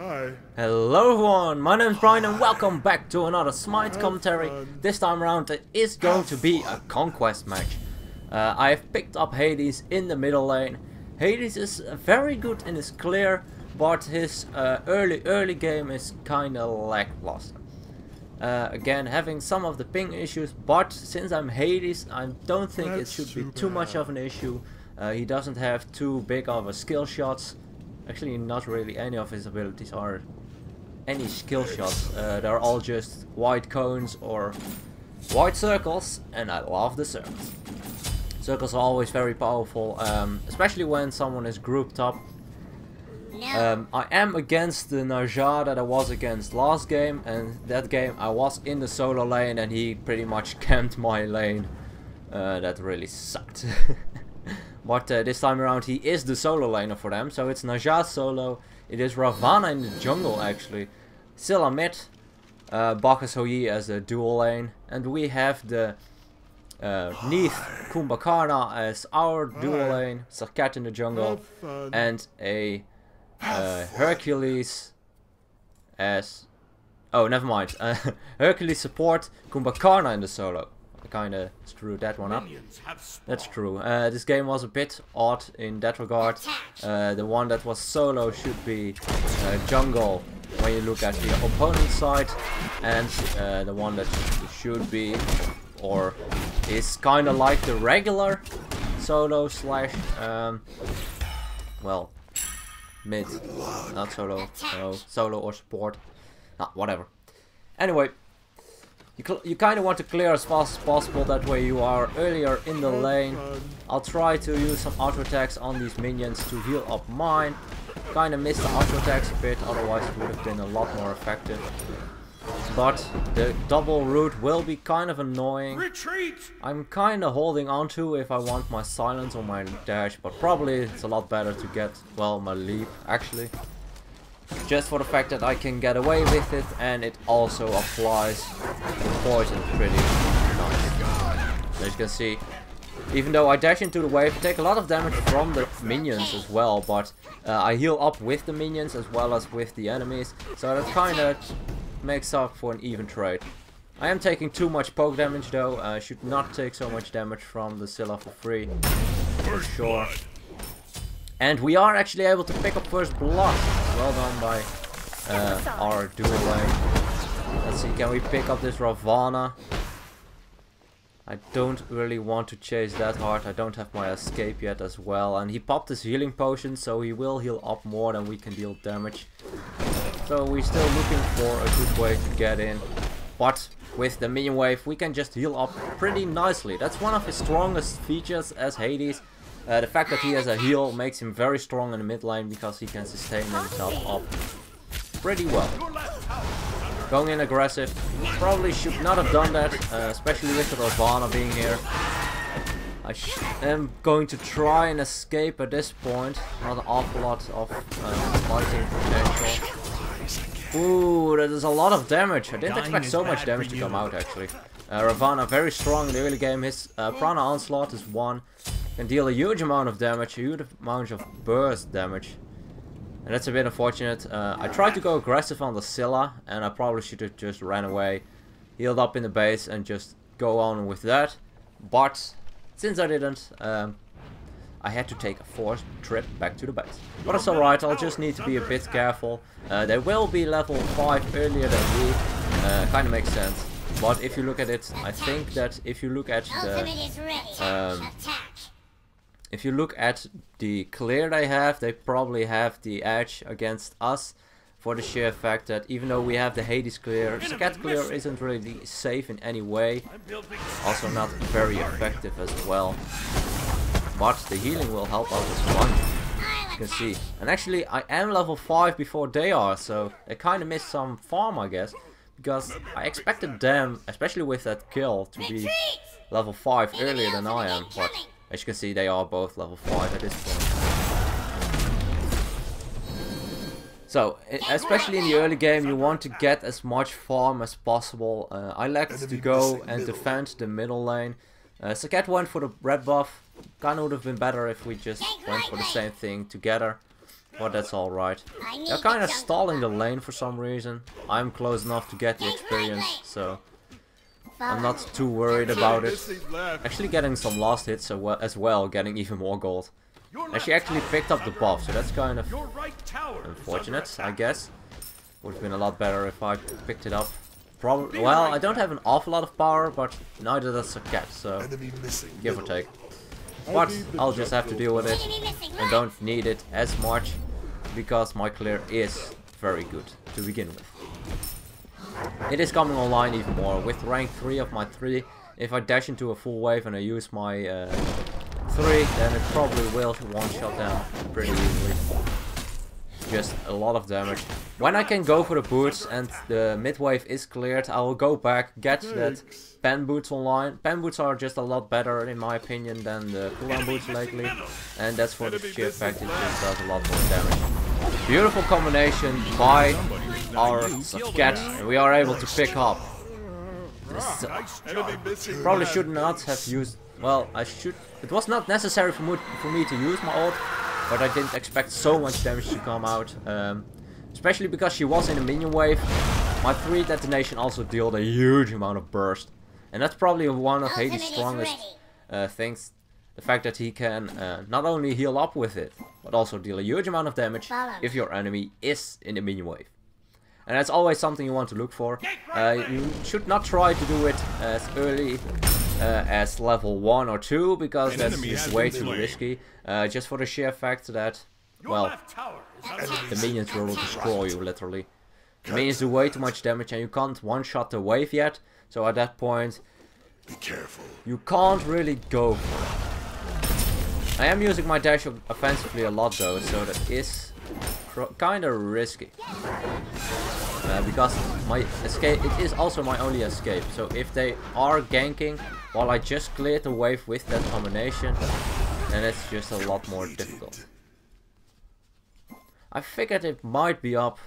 Hi. Hello everyone, my name is Brian and welcome back to another Smite commentary. This time around it is going to be a Conquest match. I have picked up Hades in the middle lane. Hades is very good in his clear, but his early game is kinda lackluster. Again, having some of the ping issues, but since I'm Hades, I don't think it should be too much of an issue. He doesn't have too big of a skill shots. Actually, not really any of his abilities are any skill shots. They're all just white cones or white circles, and I love the circles. Circles are always very powerful, especially when someone is grouped up. I am against the Naja that I was against last game, and that game I was in the solo lane and he pretty much camped my lane. That really sucked. But this time around he is the solo laner for them, so it's Naja solo, it is Ravana in the jungle actually, Scylla mid, Bacchus Hoi as a dual lane, and we have the Neath Kumbhakarna as our dual lane, Saket in the jungle, and a Hercules as... oh, never mind, Hercules support, Kumbhakarna in the solo. I kinda screwed that one up. That's true. This game was a bit odd in that regard. The one that was solo should be jungle when you look at the opponent's side, and the one that should be, or is kinda like the regular solo slash well, mid, not solo, no, solo or support, whatever. Anyway, you kind of want to clear as fast as possible, that way you are earlier in the lane. I'll try to use some auto attacks on these minions to heal up mine. Kind of missed the auto attacks a bit, otherwise it would have been a lot more effective. But the double root will be kind of annoying. Retreat! I'm kind of holding on to if I want my silence or my dash, but probably it's a lot better to get, well, my leap actually. Just for the fact that I can get away with it, and it also applies poison pretty nice. As you can see, even though I dash into the wave, I take a lot of damage from the minions as well, but I heal up with the minions as well as with the enemies, so that kinda makes up for an even trade. I am taking too much poke damage though. I should not take so much damage from the Scylla for free, for sure. And we are actually able to pick up first blood. Well done by our dual lane. Let's see, can we pick up this Ravana? I don't really want to chase that hard. I don't have my escape yet as well. And he popped his healing potion, so he will heal up more than we can deal damage. So we're still looking for a good way to get in. But with the minion wave, we can just heal up pretty nicely. That's one of his strongest features as Hades. The fact that he has a heal makes him very strong in the mid lane, because he can sustain himself up pretty well. Going in aggressive, probably should not have done that, especially with the Ravana being here. I am going to try and escape at this point, not an awful lot of fighting potential. Ooh, that is a lot of damage. I didn't expect so much damage to come out actually. Ravana very strong in the early game, his Prana Onslaught is 1. Can deal a huge amount of damage, a huge amount of burst damage. And that's a bit unfortunate. I tried to go aggressive on the Scylla, and I probably should have just ran away, healed up in the base and just go on with that. But since I didn't, I had to take a forced trip back to the base. But it's alright, I'll just need to be a bit careful. They will be level 5 earlier than me, kinda makes sense. But if you look at it, I think that if you look at the clear they have, they probably have the edge against us, for the sheer fact that even though we have the Hades clear, Saket clear isn't really safe in any way, also not very effective as well. But the healing will help out as well, you can see. And actually I am level 5 before they are, so they kinda missed some farm, I guess, because I expected them, especially with that kill, to be level 5 earlier than I am, but as you can see, they are both level 5 at this point. So, especially in the early game, you want to get as much farm as possible. I like to go and defend the middle lane. Saket went for the red buff. Kinda would have been better if we just went for the same thing together. but that's alright. They're kind of stalling the lane for some reason. I'm close enough to get the experience, so I'm not too worried about it. Actually getting some last hits as well, getting even more gold. And she actually picked up the buff, so that's kind of unfortunate, I guess. Would have been a lot better if I picked it up. Probably, well, I don't have an awful lot of power, but neither does a cat, so give or take. But I'll just have to deal with it, and don't need it as much, because my clear is very good to begin with. It is coming online even more. With rank 3 of my 3, if I dash into a full wave and I use my 3, then it probably will one-shot them pretty easily. Just a lot of damage. When I can go for the boots and the mid wave is cleared, I will go back, get that pen boots online. Pen boots are just a lot better in my opinion than the cooldown boots lately. And that's for the sheer fact it just does a lot more damage. Beautiful combination by our cat, and we are able to pick up. Probably should not have used, well, I should, it was not necessary for me to use my ult, but I didn't expect so much damage to come out, especially because she was in a minion wave. My 3 detonation also dealt a huge amount of burst, and that's probably one of Hades' strongest things. The fact that he can not only heal up with it, but also deal a huge amount of damage if your enemy is in the minion wave. And that's always something you want to look for. You should not try to do it as early as level 1 or 2, because that's just way too risky. Just for the sheer fact that, well, the minions will destroy you literally. The minions do way too much damage and you can't one-shot the wave yet. So at that point, you can't really go for it. I am using my dash offensively a lot though, so that is kinda risky. Because my escape, it is also my only escape. So if they are ganking while I just cleared the wave with that combination, then it's just a lot more difficult. I figured it might be up,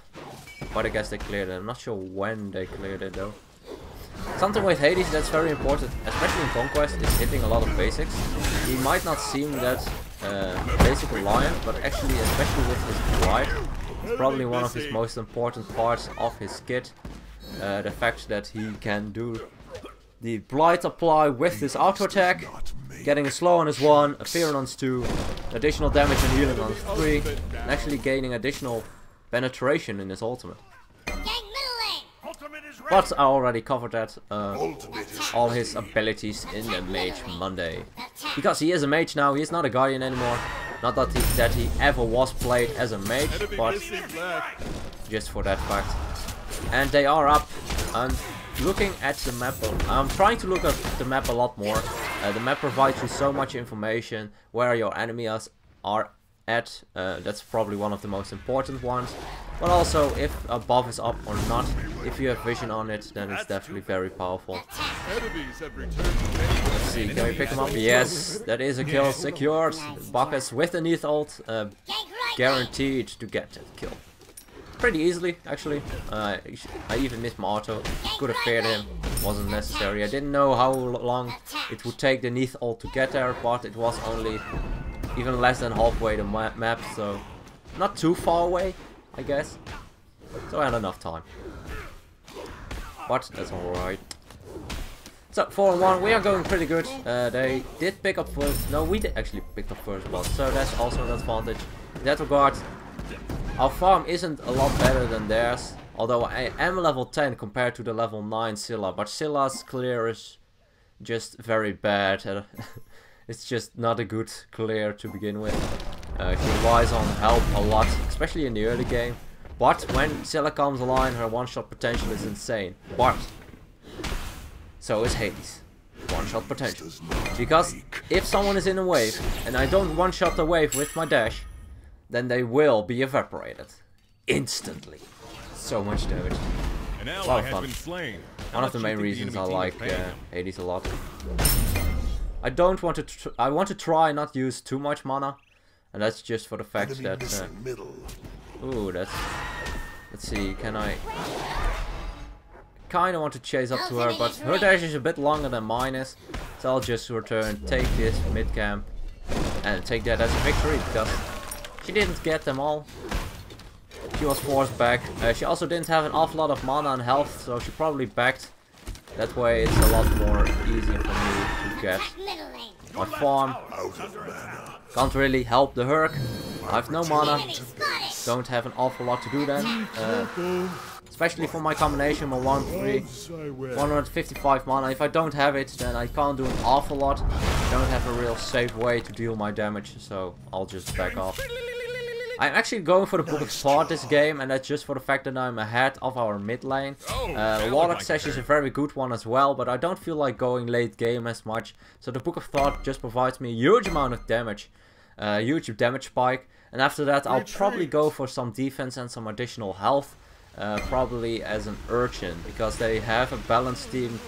but I guess they cleared it. I'm not sure when they cleared it though. Something with Hades that's very important, especially in Conquest, is hitting a lot of basics. He might not seem that basic reliant, but actually, especially with his blight, it's probably one of his most important parts of his kit. The fact that he can do the blight apply with his auto attack, getting a slow on his 1, a fear on his 2, additional damage and healing on his 3, and actually gaining additional penetration in his ultimate. But I already covered that, all his abilities in the Mage Monday. Because he is a mage now, he is not a guardian anymore. Not that he ever was played as a mage, but just for that fact. And they are up. I'm looking at the map. I'm trying to look at the map a lot more. The map provides you so much information where your enemies are at. That's probably one of the most important ones. But also, if a buff is up or not, if you have vision on it, then it's definitely very powerful. Let's see, can we pick him up? Yes, that is a kill secured. Bacchus with the Neath ult, guaranteed to get that kill. Pretty easily, actually. I even missed my auto. Could have feared him, wasn't necessary. I didn't know how long it would take the Neath ult to get there, but it was only even less than halfway the map, so not too far away, I guess. So I had enough time. But that's alright. So 4-1, we are going pretty good. They did pick up first. No, we did actually pick up first blood, so that's also an advantage. In that regard, our farm isn't a lot better than theirs. Although I am level 10 compared to the level 9 Scylla, but Scylla's clear is just very bad. It's just not a good clear to begin with. She relies on help a lot, especially in the early game. But when Scylla comes online, her one-shot potential is insane. But so is Hades. One-shot potential. Because if someone is in a wave, and I don't one-shot the wave with my dash, then they will be evaporated. Instantly. So much damage. A lot of fun. One of the main reasons I like Hades a lot. I don't want to. I want to try not use too much mana, and that's just for the fact that. Ooh, that's. Let's see. Can I? Kind of want to chase up to her, but her dash is a bit longer than mine is, so I'll just return, take this mid camp, and take that as a victory because She didn't get them all. She was forced back. She also didn't have an awful lot of mana and health, so she probably backed. That way it's a lot more easy for me to get my farm. Can't really help the Herc. I have no mana. Don't have an awful lot to do then. Especially for my combination, my 1-3. 155 mana. If I don't have it, then I can't do an awful lot. I don't have a real safe way to deal my damage, so I'll just back off. I'm actually going for the Book of Thought this game, and that's just for the fact that I'm ahead of our mid lane. Warlock Sash is a very good one as well, but I don't feel like going late game as much. So the Book of Thought just provides me a huge amount of damage. Huge damage spike. And after that I'll probably go for some defense and some additional health. Probably as an Urchin, because they have a balanced team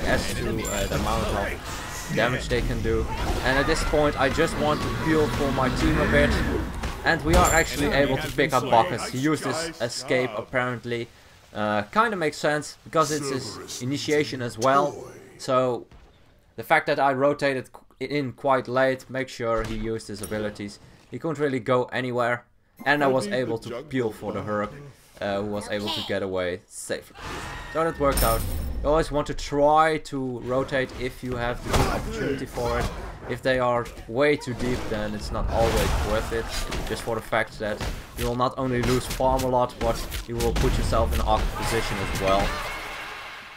as to the amount of damage they can do. And at this point I just want to heal for my team a bit. And we are actually able to pick up Bacchus. He used his escape apparently. Kinda makes sense, because it's his initiation as well. So the fact that I rotated in quite late makes sure he used his abilities. He couldn't really go anywhere. And I was able to peel for the Herc, who was able to get away safely. So that worked out. You always want to try to rotate if you have the good opportunity for it. If they are way too deep, then it's not always worth it. Just for the fact that you will not only lose farm a lot, but you will put yourself in an awkward position as well.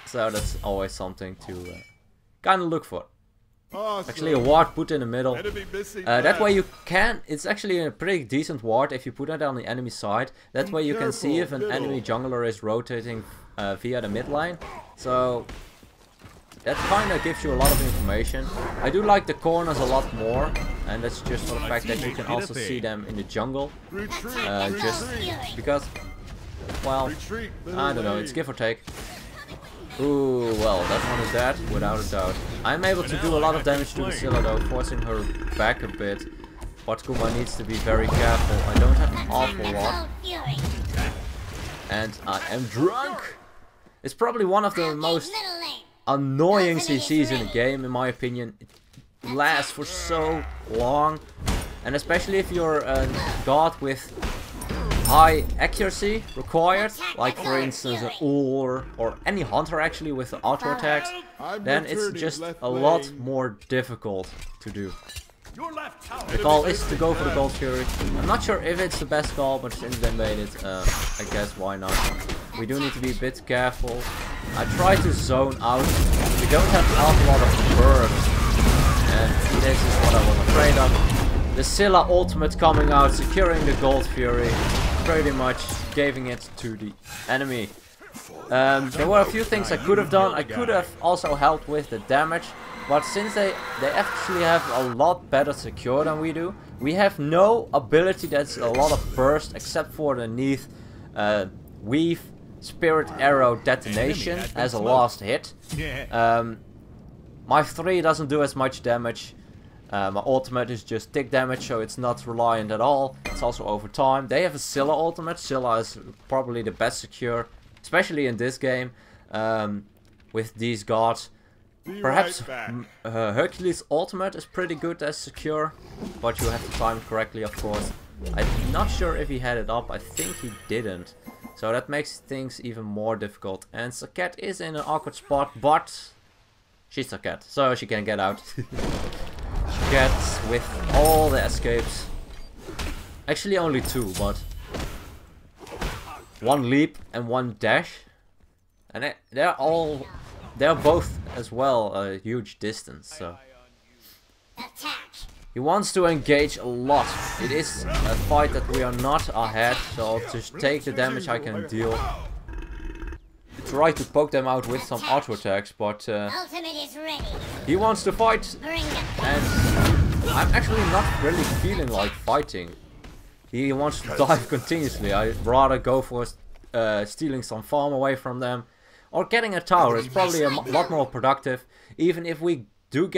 So that's always something to kind of look for. Actually a ward put in the middle. That way you can, it's actually a pretty decent ward if you put it on the enemy side. That way you can see if an enemy jungler is rotating via the mid lane. So that kind of gives you a lot of information. I do like the corners a lot more, and that's just for the fact that you can also see them in the jungle. Just because, well, I don't know, it's give or take. Ooh, well, that one is dead, without a doubt. I'm able to do a lot of damage to the Scylla though, forcing her back a bit. But Kuma needs to be very careful. I don't have an awful lot. And I am drunk! It's probably one of the most annoying CCs in the game, in my opinion. It lasts for so long. And especially if you're a god with high accuracy required, like for instance an Ul or any hunter actually with the auto attacks, then it's just a lot more difficult to do. The call is to go for the Gold Fury. I'm not sure if it's the best call, but since they made it, I guess why not. We do need to be a bit careful. I try to zone out. We don't have an awful lot of burst, and this is what I was afraid of. The Scylla ultimate coming out, securing the Gold Fury, pretty much giving it to the enemy. There were a few things I could have done. I could have also helped with the damage, but since they actually have a lot better secure than we do, we have no ability that's a lot of burst except for the Neath Weave Spirit Arrow Detonation as a last hit. My 3 doesn't do as much damage. My ultimate is just tick damage, so it's not reliant at all. It's also over time. They have a Scylla ultimate. Scylla is probably the best secure, especially in this game, with these gods. Perhaps Hercules' ultimate is pretty good as secure, but you have to time it correctly, of course. I'm not sure if he had it up. I think he didn't. So that makes things even more difficult. And Saket is in an awkward spot, but she's Saket, so she can get out. She gets with all the escapes. Actually only 2, but 1 leap and 1 dash. And they're both as well a huge distance, so he wants to engage a lot. It is a fight that we are not ahead, so I'll just take the damage I can deal. Try to poke them out with some auto attacks, but he wants to fight, and I'm actually not really feeling like fighting. He wants to dive continuously. I'd rather go for stealing some farm away from them, or getting a tower. It's probably a lot more productive. Even if we do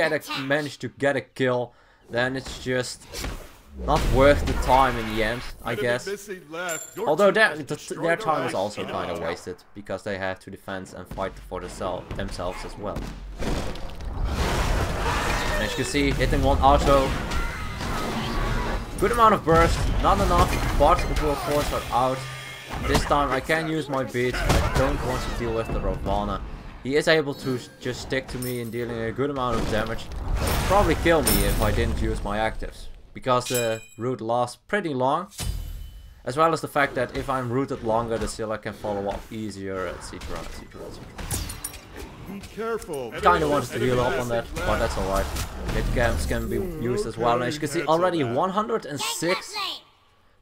manage to get a kill, then it's just not worth the time in the end, I guess. Although their time was also kind of wasted, because they had to defend and fight for themselves as well. And as you can see, hitting 1 auto Good amount of burst, not enough, but it will force her out. This time I can use my beat. I don't want to deal with the Ravana. He is able to just stick to me in dealing a good amount of damage. Probably kill me if I didn't use my actives, because the root lasts pretty long. As well as the fact that if I'm rooted longer, the Scylla can follow up easier, etc, etc, etc. Be careful. Kinda wanted to heal up on that, but that's alright. Hit camps can be used as well. And as you can see, already 106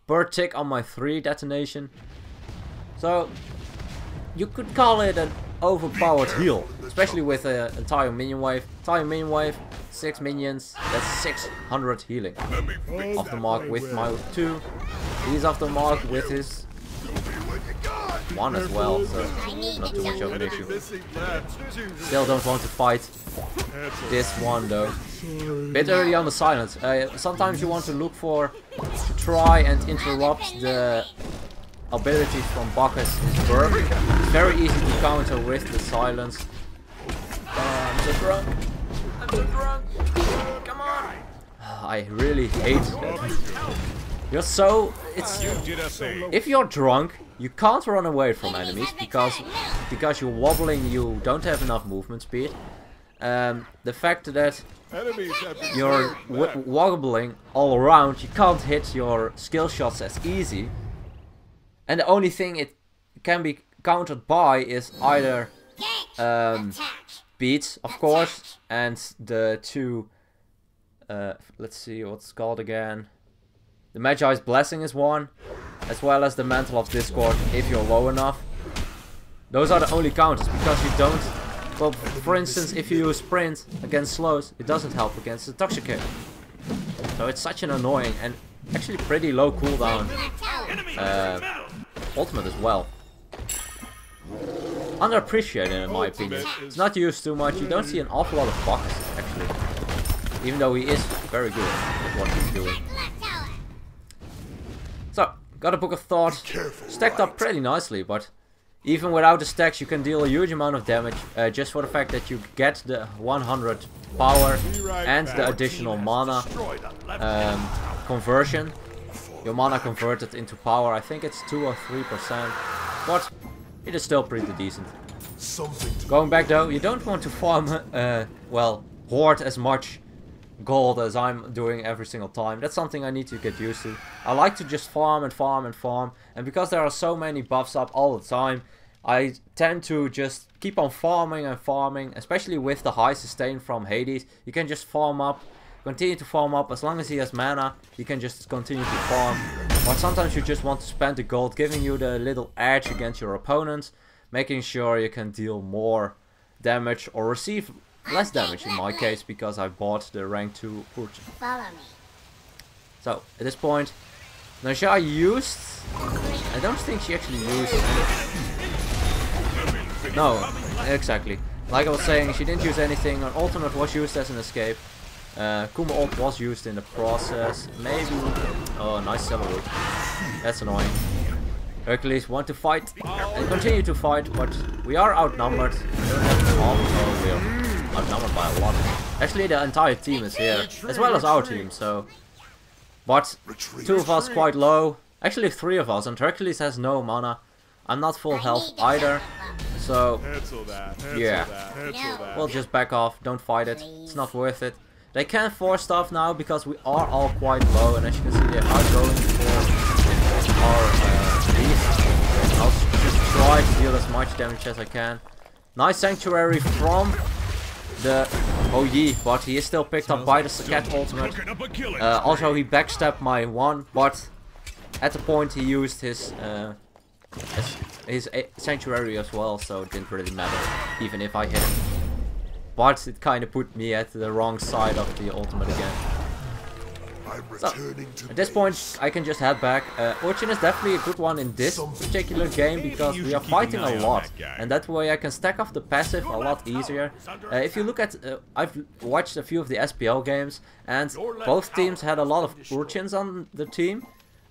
per tick on my 3 detonation. So, you could call it an overpowered heal. Especially with an entire minion wave. Entire minion wave, 6 minions, that's 600 healing. Off the mark with my 2. He's off the mark with his 1 as well, so not too much of an issue. Still don't want to fight this one though. Bit early on the silence. Sometimes you want to look for, to try and interrupt the abilities from Bacchus' burp. It's very easy to counter with the silence. I'm so drunk. I'm so drunk. Come on. I really hate that. You're so, if you're drunk, you can't run away from enemies because you're wobbling, you don't have enough movement speed. The fact that you're wobbling all around, you can't hit your skill shots as easy. And the only thing it can be countered by is either beats, of course, and the 2, let's see what's called again. The Magi's Blessing is one, as well as the Mantle of Discord if you're low enough. Those are the only counters, because you don't... Well, for instance, if you use Sprint against slows, it doesn't help against Intoxicate. So it's such an annoying and actually pretty low cooldown ultimate as well. Underappreciated in my opinion. It's not used too much, you don't see an awful lot of bugs actually. Even though he is very good at what he's doing. So, got a Book of Thought, stacked up pretty nicely, but even without the stacks you can deal a huge amount of damage, just for the fact that you get the 100 power and the additional mana conversion. Your mana converted into power, I think it's 2 or 3%, but it is still pretty decent. Going back though, you don't want to farm, well, hoard as much gold as I'm doing every single time. That's something I need to get used to. I like to just farm and farm and farm, and because there are so many buffs up all the time, I tend to just keep on farming and farming, especially with the high sustain from Hades. You can just farm up, continue to farm up, as long as he has mana, you can just continue to farm. But sometimes you just want to spend the gold, giving you the little edge against your opponents, making sure you can deal more damage or receive less damage in my case, because I bought the rank 2 Urchin. Follow me. So, at this point, Naja used... I don't think she actually used... No, exactly. Like I was saying, she didn't use anything. An ultimate was used as an escape. Kuma ult was used in the process. Maybe... Oh, nice Celebrate. That's annoying. Hercules want to fight and continue to fight, but we are outnumbered. We don't have all. Oh, we are outnumbered by a lot. Actually, the entire team is here, as well as our team, so... But 2 of us quite low. Actually 3 of us, and Hercules has no mana. I'm not full health either. So, yeah. We'll just back off, don't fight it. It's not worth it. They can force stuff now because we are all quite low, and as you can see they are going for our beast. I'll just try to deal as much damage as I can. Nice Sanctuary from the OG, but he is still picked up by the Cat ultimate. Also he backstabbed my 1, but at the point he used his Sanctuary as well, so it didn't really matter, even if I hit him. But it kind of put me at the wrong side of the ultimate again. So, at this point I can just head back. Urchin is definitely a good one in this particular game because we are fighting a lot, and that way I can stack off the passive a lot easier. If you look at, I've watched a few of the SPL games, and both teams had a lot of Urchins on the team,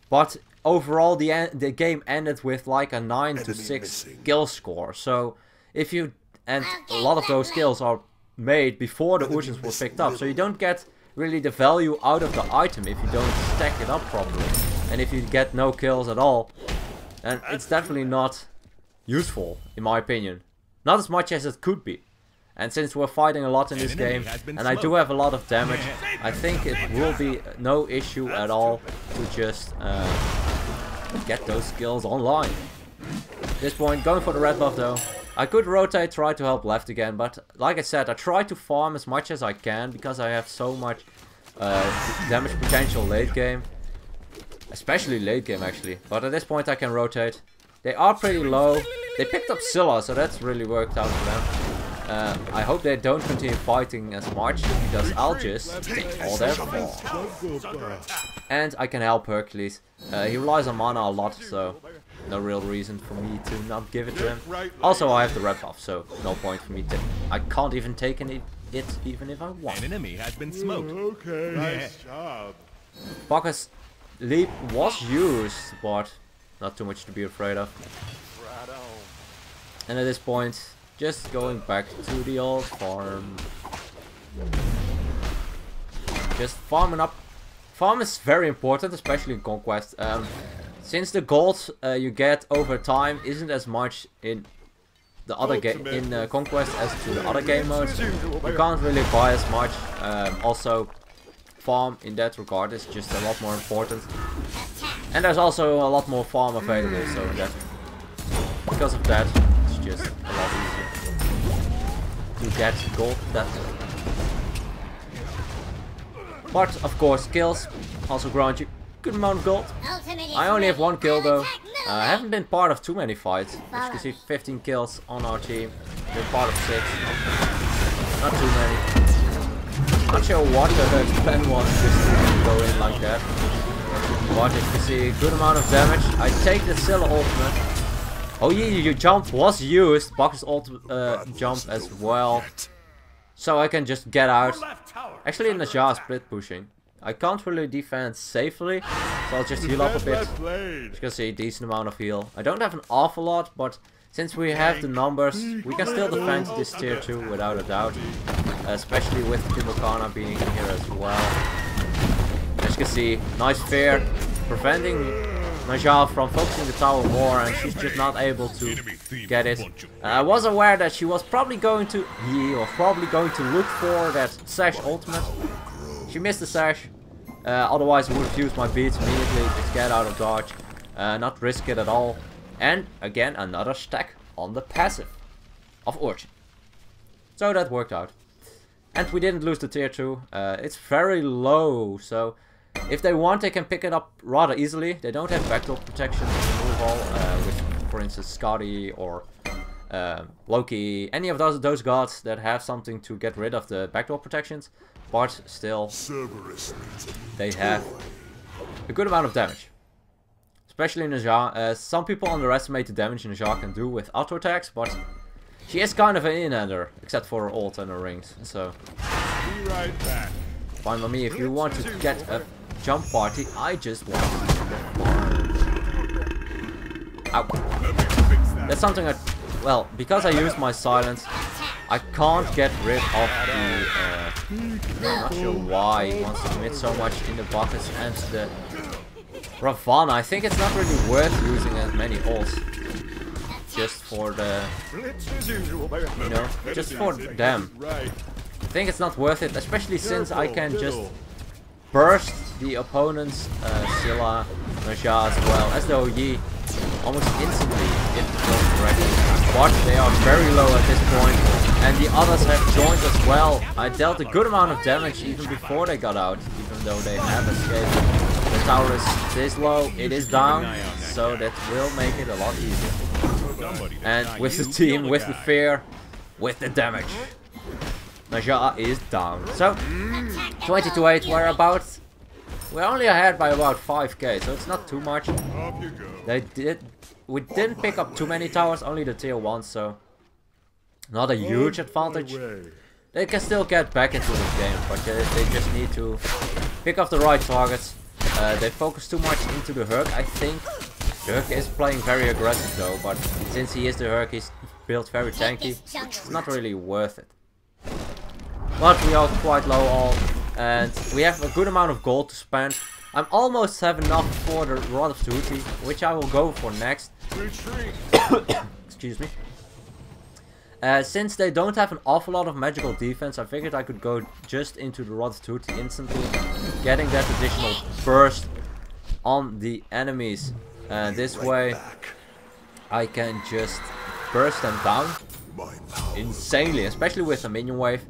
but overall the game ended with like a 9 to 6 skill score. So if you, and a lot of those skills are made before the Urchins were picked up, so you don't get really the value out of the item if you don't stack it up properly. And if you get no kills at all, then it's definitely not useful, in my opinion. Not as much as it could be. And since we're fighting a lot in this game, and I do have a lot of damage, I think it will be no issue at all to just get those skills online. At this point, going for the red buff though. I could rotate, try to help left again, but like I said, I try to farm as much as I can because I have so much damage potential late game. Especially late game actually, but at this point I can rotate. They are pretty low. They picked up Scylla, so that's really worked out for them. I hope they don't continue fighting as much, because I'll just take all their farm. And I can help Hercules. He relies on mana a lot, so no real reason for me to not give it to him. Also, I have the red buff, so no point for me to... I can't even take it even if I want. An enemy has been smoked. Okay, nice job. Bacchus leap was used, but not too much to be afraid of. And at this point, just going back to the old farm. Just farming up. Farm is very important, especially in Conquest. Since the gold you get over time isn't as much in the other game in Conquest as to the other game modes, you can't really buy as much. Also, farm in that regard is just a lot more important. And there's also a lot more farm available, so that because of that, it's just a lot easier to get gold that way. But of course, kills also grant you a good amount of gold. I only have 1 kill though. I haven't been part of too many fights. As you can see, 15 kills on our team. Been part of 6. Not too many. Not sure what the plan was, just to go in like that. But as you can see, good amount of damage. I take the Scylla ultimate. Oh yeah, your jump was used. Bacchus jump as well. So I can just get out. Actually, Najah split pushing. I can't really defend safely, so I'll just heal up a bit. As you can see, decent amount of heal. I don't have an awful lot, but since we have the numbers, we can still defend this tier 2 without a doubt. Especially with Timokana being here as well. As you can see, nice fear, preventing Najah from focusing the tower more, and she's just not able to get it. I was aware that she was probably going to look for that Sash ultimate. She missed the Sash, otherwise I would have used my beats immediately, just get out of dodge, not risk it at all. And again, another stack on the passive of Urchin. So that worked out. And we didn't lose the tier 2, it's very low, so if they want they can pick it up rather easily. They don't have backdoor protection removal, with for instance Scotty or Loki, any of those gods that have something to get rid of the backdoor protections, but still they have a good amount of damage. Especially Najah. Some people underestimate the damage Najah can do with auto attacks, but she is kind of an in-hander, except for her ult and her rings, so Be right back. fine by me. If you want to get a jump party, I just want to Ow. That's something I... Well, because I used my silence, I can't get rid of the... I'm not sure why he wants to commit so much in the Bacchus and the Ravana. I think it's not really worth using as many ults. Just for the... You know, just for them. I think it's not worth it, especially since I can just burst the opponent's Scylla, Najah as well as the OE almost instantly if done correctly. But they are very low at this point, and the others have joined as well. I dealt a good amount of damage even before they got out, even though they have escaped. The tower is this low, it is down, so that will make it a lot easier. And with the team, with the fear, with the damage, Najah is down. So 20-8, we're only ahead by about 5k, so it's not too much. We didn't pick up too many towers, only the tier 1, so not a huge advantage. They can still get back into this game, but they just need to pick up the right targets. They focus too much into the Herc, I think. The Herc is playing very aggressive though, but since he is the Herc, he's built very tanky. It's not really worth it. But we are quite low all. And we have a good amount of gold to spend. I'm almost have enough for the Rod of Duty, which I will go for next. Excuse me. Since they don't have an awful lot of magical defense, I figured I could go just into the Rod of Duty instantly, getting that additional burst on the enemies. This way I can just burst them down insanely, especially with the minion wave.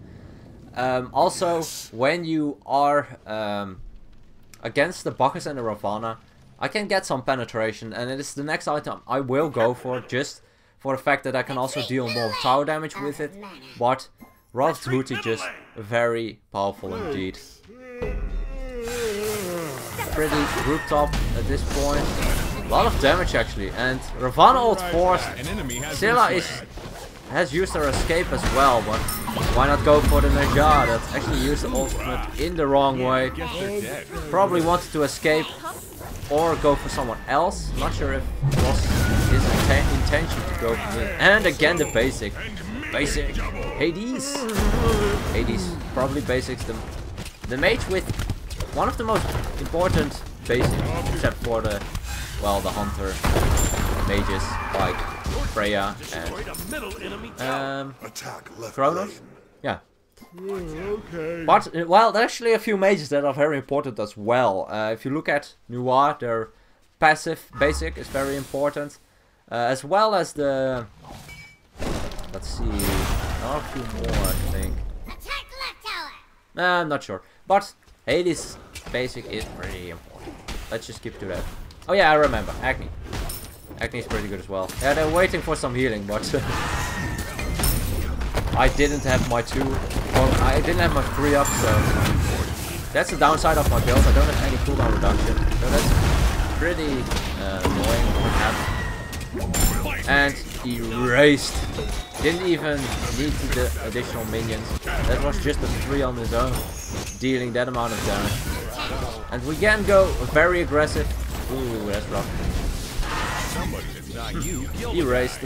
Also, when you are against the Bacchus and the Ravana, I can get some penetration, and it is the next item I will go for, just for the fact that I can also deal more tower damage with it. But Rod of Duty just very powerful indeed. Pretty grouped up at this point. A lot of damage actually, and Ravana ult forced. Scylla has used her escape as well, but why not go for the Najah that actually used the ultimate in the wrong way. Probably wanted to escape or go for someone else. Not sure if it was his intention to go for me. And again the basic. Hades. Hades probably basics the mage with one of the most important basics, except for the, well, the hunter mages like Freya and Kronos. Yeah. But, well, there's actually a few mages that are very important as well. If you look at Noir, their passive basic is very important. As well as the... Let's see... a few more, I think. I'm not sure. But Hades' basic is pretty important. Let's just skip to that. Oh yeah, I remember. Agni. Agni is pretty good as well. Yeah, they're waiting for some healing, but... I didn't have my 2, or I didn't have my 3 up, so that's the downside of my build. I don't have any cooldown reduction, so that's pretty annoying what happened. And erased. Didn't even need the additional minions. That was just a 3 on his own, dealing that amount of damage. And we can go very aggressive. Ooh, that's rough. Erased.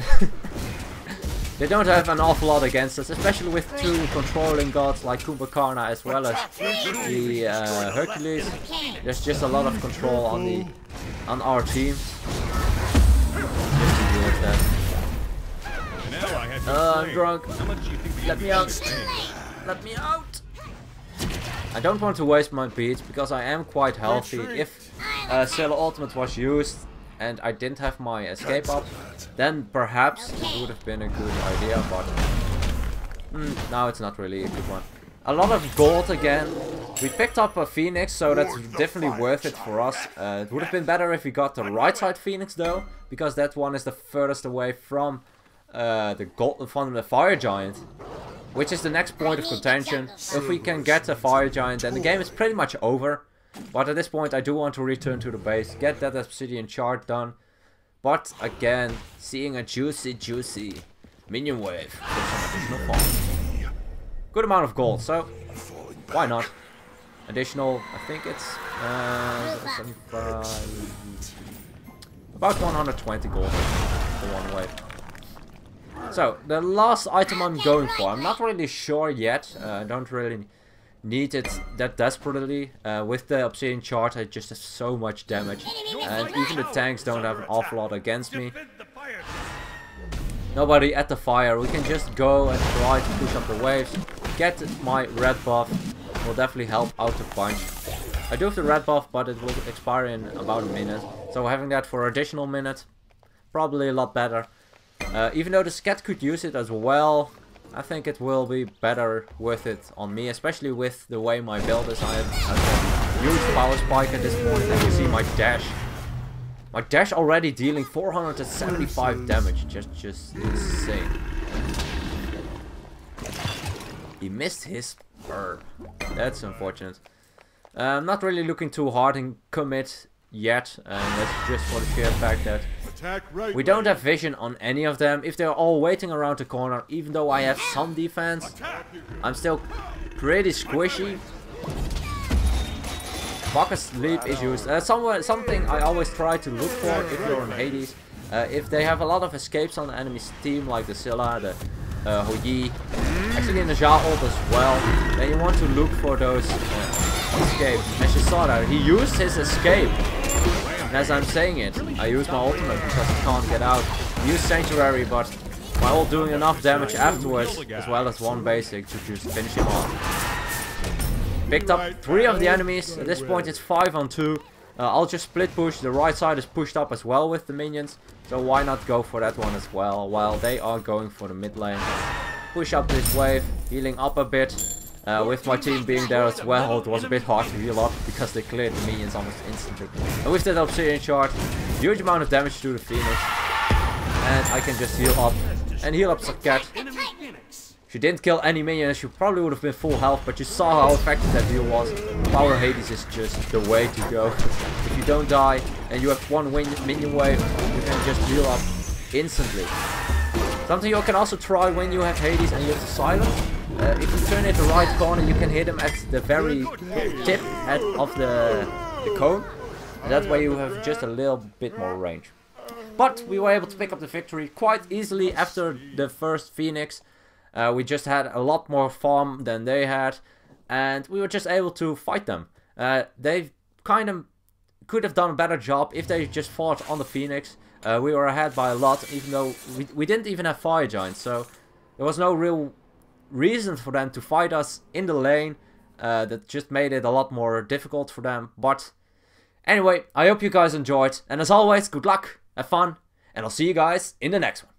They don't have an awful lot against us, especially with 2 controlling gods like Kumbhakarna as well as the Hercules. There's just a lot of control on our team. Just to deal with that. I'm drunk. Let me out. Let me out. I don't want to waste my beats because I am quite healthy. If Scylla ultimate was used and I didn't have my escape up, then perhaps it would have been a good idea, but now it's not really a good one. A lot of gold again. We picked up a Phoenix, so that's definitely worth it for us. It would have been better if we got the right side Phoenix though, because that one is the furthest away from the Fire Giant, which is the next point of contention. If we can get the Fire Giant, then the game is pretty much over. But at this point I do want to return to the base, get that obsidian shard done. But again, seeing a juicy minion wave for some additional fun. Good amount of gold, so why not? Additional, I think it's 75, about 120 gold for one wave. So the last item I'm going for, I'm not really sure yet. I don't really need it that desperately. With the obsidian shard I just have so much damage, and even the tanks don't have an awful lot against me. Nobody at the fire. We can just go and try to push up the waves. Get my red buff will definitely help out a bunch. I do have the red buff, but it will expire in about a minute, so having that for an additional minute, probably a lot better. Even though the scat could use it as well, I think it will be better worth it on me, especially with the way my build is. I have a huge power spike at this point, and you see my dash. My dash already dealing 475 damage, just insane. He missed his burn. That's unfortunate. I'm not really looking too hard in commit yet, and that's just for the sheer fact that we don't have vision on any of them. If they're all waiting around the corner, even though I have some defense, I'm still pretty squishy. Bacchus leap is used. Something I always try to look for if you're in Hades. If they have a lot of escapes on the enemy's team, like the Scylla, the Hou-Yi, actually in the Ja ult as well, then you want to look for those escapes. As you saw there, he used his escape. And as I'm saying it, I use my ultimate because he can't get out. Use Sanctuary, but my ult doing enough damage afterwards, as well as one basic to just finish him off. Picked up 3 of the enemies. At this point it's 5 on 2. I'll just split push. The right side is pushed up as well with the minions. So why not go for that one as well, while they are going for the mid lane. Push up this wave, healing up a bit. With my team being there as well, it was a bit hard to heal up because they cleared the minions almost instantly. And with that Obsidian Shard, huge amount of damage to the Phoenix. And I can just heal up. And heal up Saket. If you didn't kill any minions, you probably would have been full health, but you saw how effective that heal was. Power Hades is just the way to go. If you don't die and you have one minion wave, you can just heal up instantly. Something you can also try when you have Hades and you have the silence. If you turn it the right corner, you can hit him at the very tip of the cone. And that way you have just a little bit more range. But we were able to pick up the victory quite easily after the first Phoenix. We just had a lot more farm than they had. And we were just able to fight them. They kind of could have done a better job if they just fought on the Phoenix. We were ahead by a lot, even though we didn't even have Fire Giants. So there was no real reason for them to fight us in the lane. That just made it a lot more difficult for them. But anyway, I hope you guys enjoyed. And as always, good luck, have fun, and I'll see you guys in the next one.